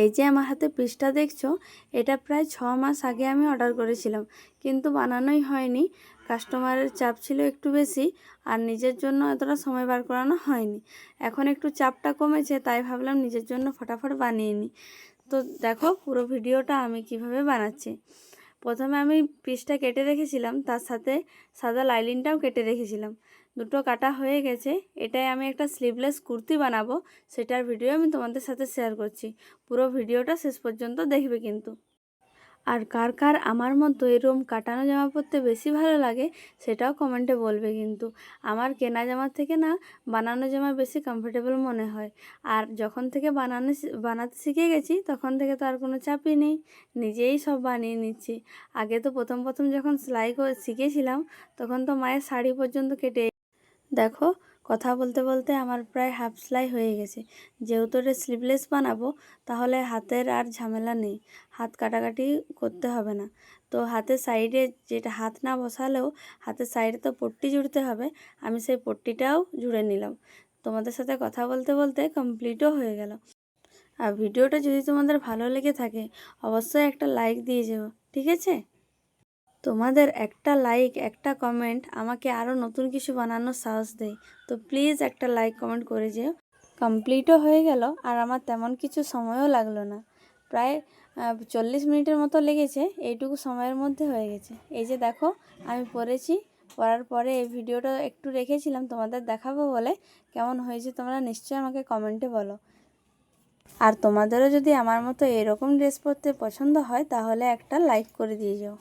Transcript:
এই যে আমার হাতে পিসটা দেখছো, এটা প্রায় 6 মাস আগে আমি অর্ডার করেছিলাম, কিন্তু বানানোই হয়নি। কাস্টমারের চাপ ছিল একটু বেশি, আর নিজের জন্য এতটা সময় বার করানো হয়নি। এখন একটু চাপটা কমেছে, তাই ভাবলাম নিজের জন্য ফটাফট বানিয়ে নিই। তো দেখো পুরো ভিডিওটা আমি কিভাবে বানাচ্ছি। প্রথমে আমি পিসটা কেটে রেখেছিলাম, তার সাথে সাদা লাইলিনটাও কেটে রেখেছিলাম। দুটো কাটা হয়ে গেছে। এটাই আমি একটা স্লিভলেস কুর্তি বানাবো, সেটার ভিডিও আমি তোমাদের সাথে শেয়ার করছি। পুরো ভিডিওটা শেষ পর্যন্ত দেখবে কিন্তু। আর কার কার আমার মতো এরকম কাটানো জামা পরতে বেশি ভালো লাগে সেটাও কমেন্টে বলবে কিন্তু। আমার কেনা জামার থেকে না বানানো জামা বেশি কমফোর্টেবল মনে হয়। আর যখন থেকে বানাতে শিখে গেছি তখন থেকে তো আর কোনো চাপই নেই, নিজেই সব বানিয়ে নিচ্ছি। আগে তো প্রথম প্রথম যখন সেলাই শিখেছিলাম তখন তো মায়ের শাড়ি পর্যন্ত কেটে, দেখো কথা বলতে বলতে আমার প্রায় হাফ সেলাই হয়ে গেছে। যেহেতু এটা স্লিভলেস বানাবো, তাহলে হাতের আর ঝামেলা নেই, হাত কাটাকাটি করতে হবে না। তো হাতের সাইডে, যেটা হাত না বসালেও হাতের সাইডে তো পট্টি জুড়তে হবে, আমি সেই পট্টিটাও জুড়ে নিলাম। তোমাদের সাথে কথা বলতে বলতে কমপ্লিটও হয়ে গেল। আর ভিডিওটা যদি তোমাদের ভালো লেগে থাকে অবশ্যই একটা লাইক দিয়ে যেও, ঠিক আছে? তোমাদের একটা লাইক, একটা কমেন্ট আমাকে আরও নতুন কিছু বানানোর সাহস দেয়। তো প্লিজ একটা লাইক কমেন্ট করে যেও। কমপ্লিটও হয়ে গেল, আর আমার তেমন কিছু সময়ও লাগলো না। প্রায় 40 মিনিটের মতো লেগেছে, এইটুকু সময়ের মধ্যে হয়ে গেছে। এই যে দেখো আমি পরেছি, পরার পরে এই ভিডিওটা একটু রেখেছিলাম তোমাদের দেখাবো বলে। কেমন হয়েছে তোমরা নিশ্চয়ই আমাকে কমেন্টে বলো। আর তোমাদেরও যদি আমার মতো এরকম ড্রেস পরতে পছন্দ হয় তাহলে একটা লাইক করে দিয়ে যাও।